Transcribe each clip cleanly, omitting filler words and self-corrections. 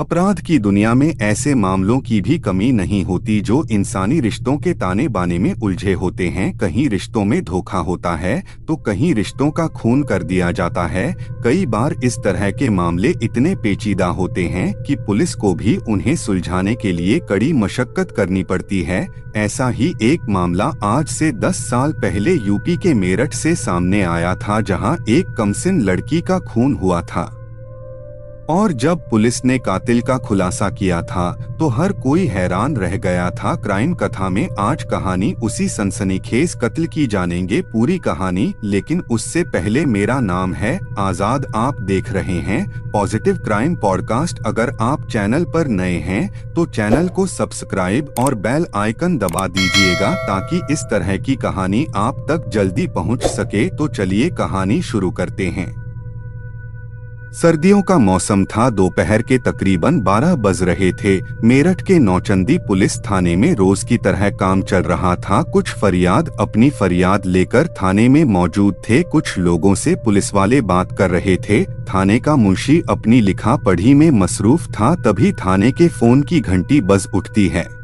अपराध की दुनिया में ऐसे मामलों की भी कमी नहीं होती जो इंसानी रिश्तों के ताने बाने में उलझे होते हैं। कहीं रिश्तों में धोखा होता है तो कहीं रिश्तों का खून कर दिया जाता है। कई बार इस तरह के मामले इतने पेचीदा होते हैं कि पुलिस को भी उन्हें सुलझाने के लिए कड़ी मशक्कत करनी पड़ती है। ऐसा ही एक मामला आज से 10 साल पहले यूपी के मेरठ से सामने आया था, जहां एक कमसिन लड़की का खून हुआ था और जब पुलिस ने कातिल का खुलासा किया था तो हर कोई हैरान रह गया था। क्राइम कथा में आज कहानी उसी सनसनीखेज कत्ल की जानेंगे पूरी कहानी, लेकिन उससे पहले मेरा नाम है आजाद। आप देख रहे हैं पॉजिटिव क्राइम पॉडकास्ट। अगर आप चैनल पर नए हैं तो चैनल को सब्सक्राइब और बेल आइकन दबा दीजिएगा ताकि इस तरह की कहानी आप तक जल्दी पहुंच सके। तो चलिए कहानी शुरू करते हैं। सर्दियों का मौसम था। दोपहर के तकरीबन 12 बज रहे थे। मेरठ के नौचंदी पुलिस थाने में रोज की तरह काम चल रहा था। कुछ फरियाद अपनी फरियाद लेकर थाने में मौजूद थे। कुछ लोगों से पुलिस वाले बात कर रहे थे। थाने का मुंशी अपनी लिखा पढ़ी में मसरूफ था। तभी थाने के फोन की घंटी बज उठती है।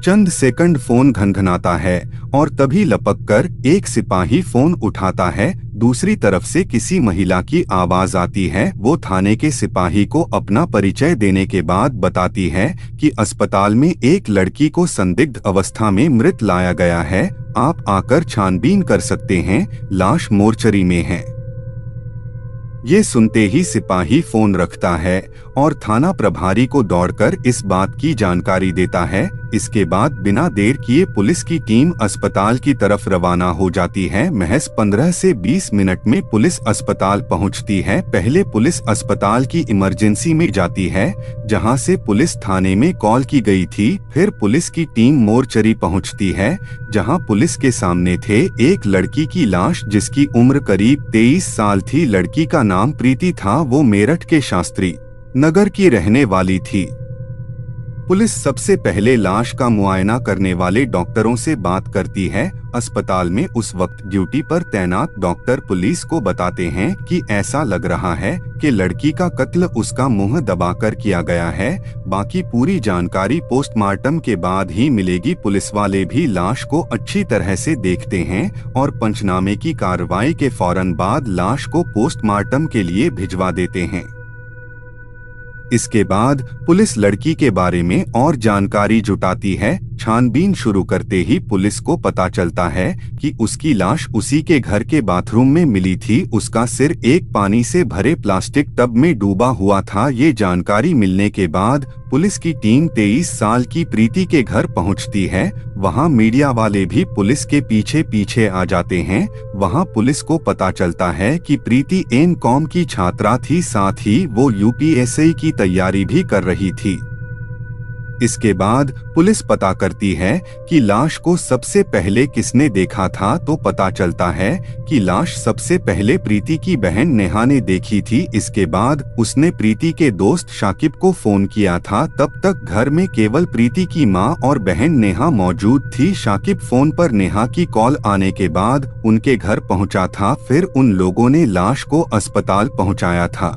चंद सेकंड फोन घनघनाता है और तभी लपक कर एक सिपाही फोन उठाता है। दूसरी तरफ से किसी महिला की आवाज आती है। वो थाने के सिपाही को अपना परिचय देने के बाद बताती है कि अस्पताल में एक लड़की को संदिग्ध अवस्था में मृत लाया गया है। आप आकर छानबीन कर सकते हैं, लाश मोर्चरी में है। ये सुनते ही सिपाही फोन रखता है और थाना प्रभारी को दौड़कर इस बात की जानकारी देता है। इसके बाद बिना देर किए पुलिस की टीम अस्पताल की तरफ रवाना हो जाती है। महज 15 से 20 मिनट में पुलिस अस्पताल पहुंचती है। पहले पुलिस अस्पताल की इमरजेंसी में जाती है, जहां से पुलिस थाने में कॉल की गई थी। फिर पुलिस की टीम मोर्चरी पहुंचती है, जहां पुलिस के सामने थे एक लड़की की लाश, जिसकी उम्र करीब 23 साल थी। लड़की का नाम प्रीति था। वो मेरठ के शास्त्री नगर की रहने वाली थी। पुलिस सबसे पहले लाश का मुआयना करने वाले डॉक्टरों से बात करती है। अस्पताल में उस वक्त ड्यूटी पर तैनात डॉक्टर पुलिस को बताते हैं कि ऐसा लग रहा है कि लड़की का कत्ल उसका मुंह दबाकर किया गया है। बाकी पूरी जानकारी पोस्टमार्टम के बाद ही मिलेगी। पुलिस वाले भी लाश को अच्छी तरह से देखते हैं और पंचनामे की कार्रवाई के फौरन बाद लाश को पोस्टमार्टम के लिए भिजवा देते हैं। इसके बाद पुलिस लड़की के बारे में और जानकारी जुटाती है। छानबीन शुरू करते ही पुलिस को पता चलता है कि उसकी लाश उसी के घर के बाथरूम में मिली थी। उसका सिर एक पानी से भरे प्लास्टिक टब में डूबा हुआ था। ये जानकारी मिलने के बाद पुलिस की टीम 23 साल की प्रीति के घर पहुंचती है। वहां मीडिया वाले भी पुलिस के पीछे पीछे आ जाते हैं। वहां पुलिस को पता चलता है कि प्रीति एम.कॉम की छात्रा थी, साथ ही वो यूपीएससी की तैयारी भी कर रही थी। इसके बाद पुलिस पता करती है कि लाश को सबसे पहले किसने देखा था, तो पता चलता है कि लाश सबसे पहले प्रीति की बहन नेहा ने देखी थी। इसके बाद उसने प्रीति के दोस्त शाकिब को फोन किया था। तब तक घर में केवल प्रीति की मां और बहन नेहा मौजूद थी। शाकिब फोन पर नेहा की कॉल आने के बाद उनके घर पहुंचा था। फिर उन लोगों ने लाश को अस्पताल पहुंचाया था।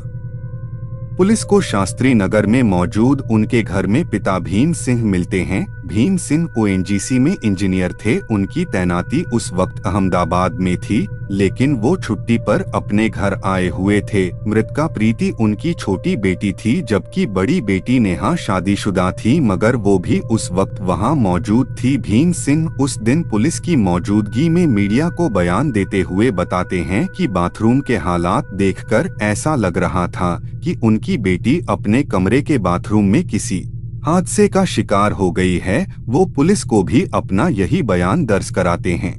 पुलिस को शास्त्री नगर में मौजूद उनके घर में पिता भीम सिंह मिलते हैं। भीम सिंह ओएनजीसी में इंजीनियर थे। उनकी तैनाती उस वक्त अहमदाबाद में थी, लेकिन वो छुट्टी पर अपने घर आए हुए थे। मृतका प्रीति उनकी छोटी बेटी थी, जबकि बड़ी बेटी नेहा शादीशुदा थी, मगर वो भी उस वक्त वहां मौजूद थी। भीम सिंह उस दिन पुलिस की मौजूदगी में मीडिया को बयान देते हुए बताते हैं कि बाथरूम के हालात देखकर ऐसा लग रहा था कि उनकी बेटी अपने कमरे के बाथरूम में किसी हादसे का शिकार हो गई है। वो पुलिस को भी अपना यही बयान दर्ज कराते हैं।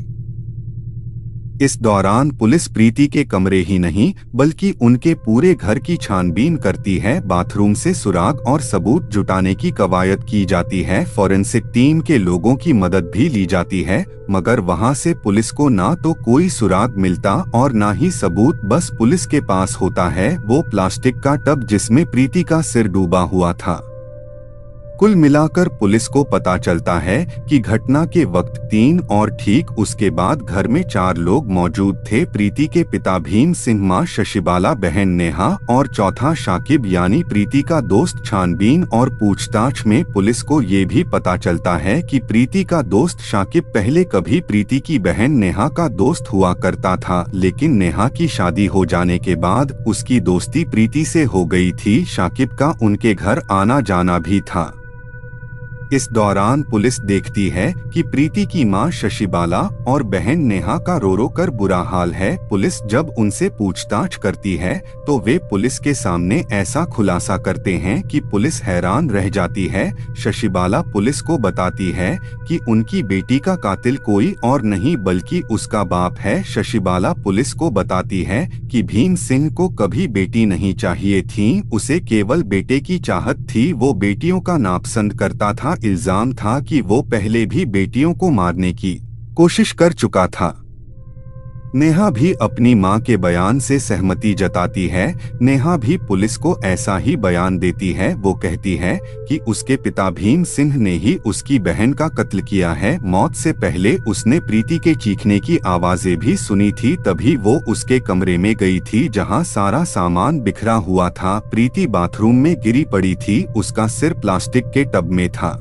इस दौरान पुलिस प्रीति के कमरे ही नहीं बल्कि उनके पूरे घर की छानबीन करती है। बाथरूम से सुराग और सबूत जुटाने की कवायद की जाती है। फॉरेंसिक टीम के लोगों की मदद भी ली जाती है, मगर वहां से पुलिस को ना तो कोई सुराग मिलता और ना ही सबूत। बस पुलिस के पास होता है वो प्लास्टिक का टब जिसमें प्रीति का सिर डूबा हुआ था। कुल मिलाकर पुलिस को पता चलता है कि घटना के वक्त 3 और ठीक उसके बाद घर में 4 लोग मौजूद थे। प्रीति के पिता भीम सिंह, मां शशिबाला, बहन नेहा और चौथा शाकिब यानी प्रीति का दोस्त। छानबीन और पूछताछ में पुलिस को ये भी पता चलता है कि प्रीति का दोस्त शाकिब पहले कभी प्रीति की बहन नेहा का दोस्त हुआ करता था, लेकिन नेहा की शादी हो जाने के बाद उसकी दोस्ती प्रीति से हो गई थी। शाकिब का उनके घर आना जाना भी था। इस दौरान पुलिस देखती है कि प्रीति की मां शशिबाला और बहन नेहा का रो रो कर बुरा हाल है। पुलिस जब उनसे पूछताछ करती है तो वे पुलिस के सामने ऐसा खुलासा करते हैं कि पुलिस हैरान रह जाती है। शशिबाला पुलिस को बताती है कि उनकी बेटी का कातिल कोई और नहीं बल्कि उसका बाप है। शशिबाला पुलिस को बताती है कि भीम सिंह को कभी बेटी नहीं चाहिए थी, उसे केवल बेटे की चाहत थी। वो बेटियों का नापसंद करता था। इल्जाम था कि वो पहले भी बेटियों को मारने की कोशिश कर चुका था। नेहा भी अपनी मां के बयान से सहमति जताती है। नेहा भी पुलिस को ऐसा ही बयान देती है। वो कहती है कि उसके पिता भीम सिंह ने ही उसकी बहन का कत्ल किया है। मौत से पहले उसने प्रीति के चीखने की आवाजें भी सुनी थी, तभी वो उसके कमरे में गई थी जहां सारा सामान बिखरा हुआ था। प्रीति बाथरूम में गिरी पड़ी थी, उसका सिर प्लास्टिक के टब में था।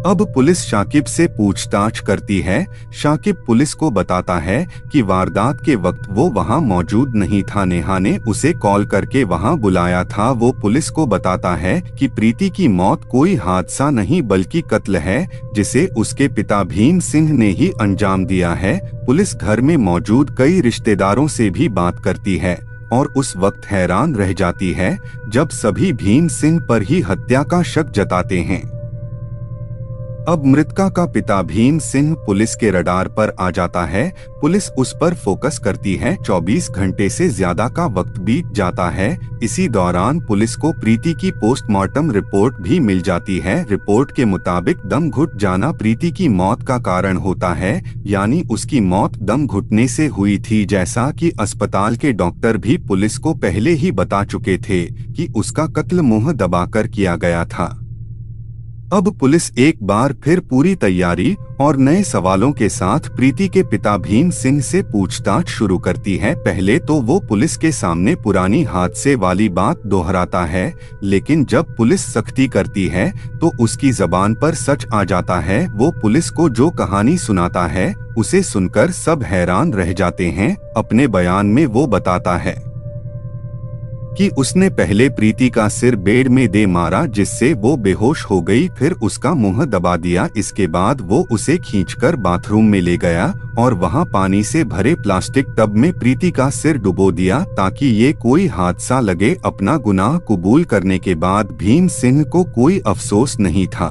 अब पुलिस शाकिब से पूछताछ करती है। शाकिब पुलिस को बताता है कि वारदात के वक्त वो वहां मौजूद नहीं था, नेहा ने उसे कॉल करके वहां बुलाया था। वो पुलिस को बताता है कि प्रीति की मौत कोई हादसा नहीं बल्कि कत्ल है, जिसे उसके पिता भीम सिंह ने ही अंजाम दिया है। पुलिस घर में मौजूद कई रिश्तेदारों से भी बात करती है और उस वक्त हैरान रह जाती है जब सभी भीम सिंह पर ही हत्या का शक जताते हैं। अब मृतका का पिता भीम सिंह पुलिस के रडार पर आ जाता है। पुलिस उस पर फोकस करती है। 24 घंटे से ज्यादा का वक्त बीत जाता है। इसी दौरान पुलिस को प्रीति की पोस्टमार्टम रिपोर्ट भी मिल जाती है। रिपोर्ट के मुताबिक दम घुट जाना प्रीति की मौत का कारण होता है, यानी उसकी मौत दम घुटने से हुई थी, जैसा कि अस्पताल के डॉक्टर भी पुलिस को पहले ही बता चुके थे कि उसका कत्ल मुंह दबाकर किया गया था। अब पुलिस एक बार फिर पूरी तैयारी और नए सवालों के साथ प्रीति के पिता भीम सिंह से पूछताछ शुरू करती है। पहले तो वो पुलिस के सामने पुरानी हादसे वाली बात दोहराता है, लेकिन जब पुलिस सख्ती करती है तो उसकी जबान पर सच आ जाता है। वो पुलिस को जो कहानी सुनाता है उसे सुनकर सब हैरान रह जाते हैं। अपने बयान में वो बताता है कि उसने पहले प्रीति का सिर बेड में दे मारा जिससे वो बेहोश हो गई, फिर उसका मुंह दबा दिया। इसके बाद वो उसे खींचकर बाथरूम में ले गया और वहां पानी से भरे प्लास्टिक टब में प्रीति का सिर डुबो दिया ताकि ये कोई हादसा लगे। अपना गुनाह कबूल करने के बाद भीम सिंह को कोई अफसोस नहीं था।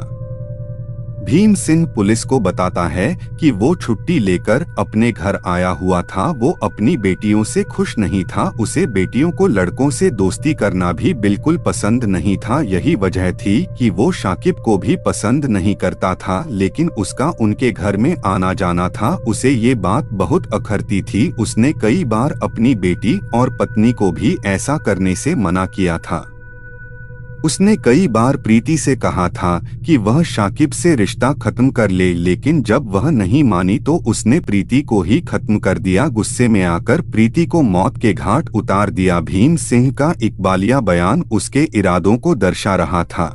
भीम सिंह पुलिस को बताता है कि वो छुट्टी लेकर अपने घर आया हुआ था। वो अपनी बेटियों से खुश नहीं था। उसे बेटियों को लड़कों से दोस्ती करना भी बिल्कुल पसंद नहीं था। यही वजह थी कि वो शाकिब को भी पसंद नहीं करता था, लेकिन उसका उनके घर में आना जाना था। उसे ये बात बहुत अखरती थी। उसने कई बार अपनी बेटी और पत्नी को भी ऐसा करने से मना किया था। उसने कई बार प्रीति से कहा था कि वह शाकिब से रिश्ता खत्म कर ले, लेकिन जब वह नहीं मानी तो उसने प्रीति को ही खत्म कर दिया। गुस्से में आकर प्रीति को मौत के घाट उतार दिया। भीम सिंह का इकबालिया बयान उसके इरादों को दर्शा रहा था।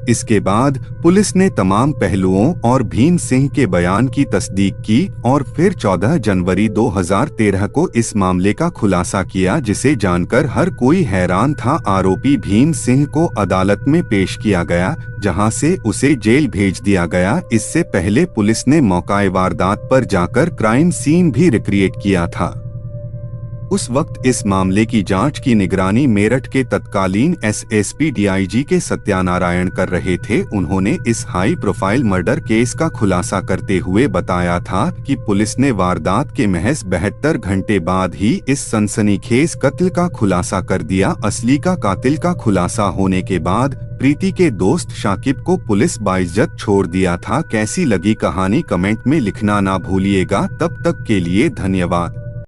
इसके बाद पुलिस ने तमाम पहलुओं और भीम सिंह के बयान की तस्दीक की और फिर 14 जनवरी 2013 को इस मामले का खुलासा किया, जिसे जानकर हर कोई हैरान था। आरोपी भीम सिंह को अदालत में पेश किया गया, जहां से उसे जेल भेज दिया गया। इससे पहले पुलिस ने मौकाए वारदात पर जाकर क्राइम सीन भी रिक्रिएट किया था। उस वक्त इस मामले की जांच की निगरानी मेरठ के तत्कालीन एसएसपी डीआईजी के सत्यानारायण कर रहे थे। उन्होंने इस हाई प्रोफाइल मर्डर केस का खुलासा करते हुए बताया था कि पुलिस ने वारदात के महज 72 घंटे बाद ही इस सनसनीखेज कत्ल का खुलासा कर दिया। असली का कातिल का खुलासा होने के बाद प्रीति के दोस्त शाकिब को पुलिस बाइज्जत छोड़ दिया था। कैसी लगी कहानी कमेंट में लिखना ना भूलिएगा। तब तक के लिए धन्यवाद।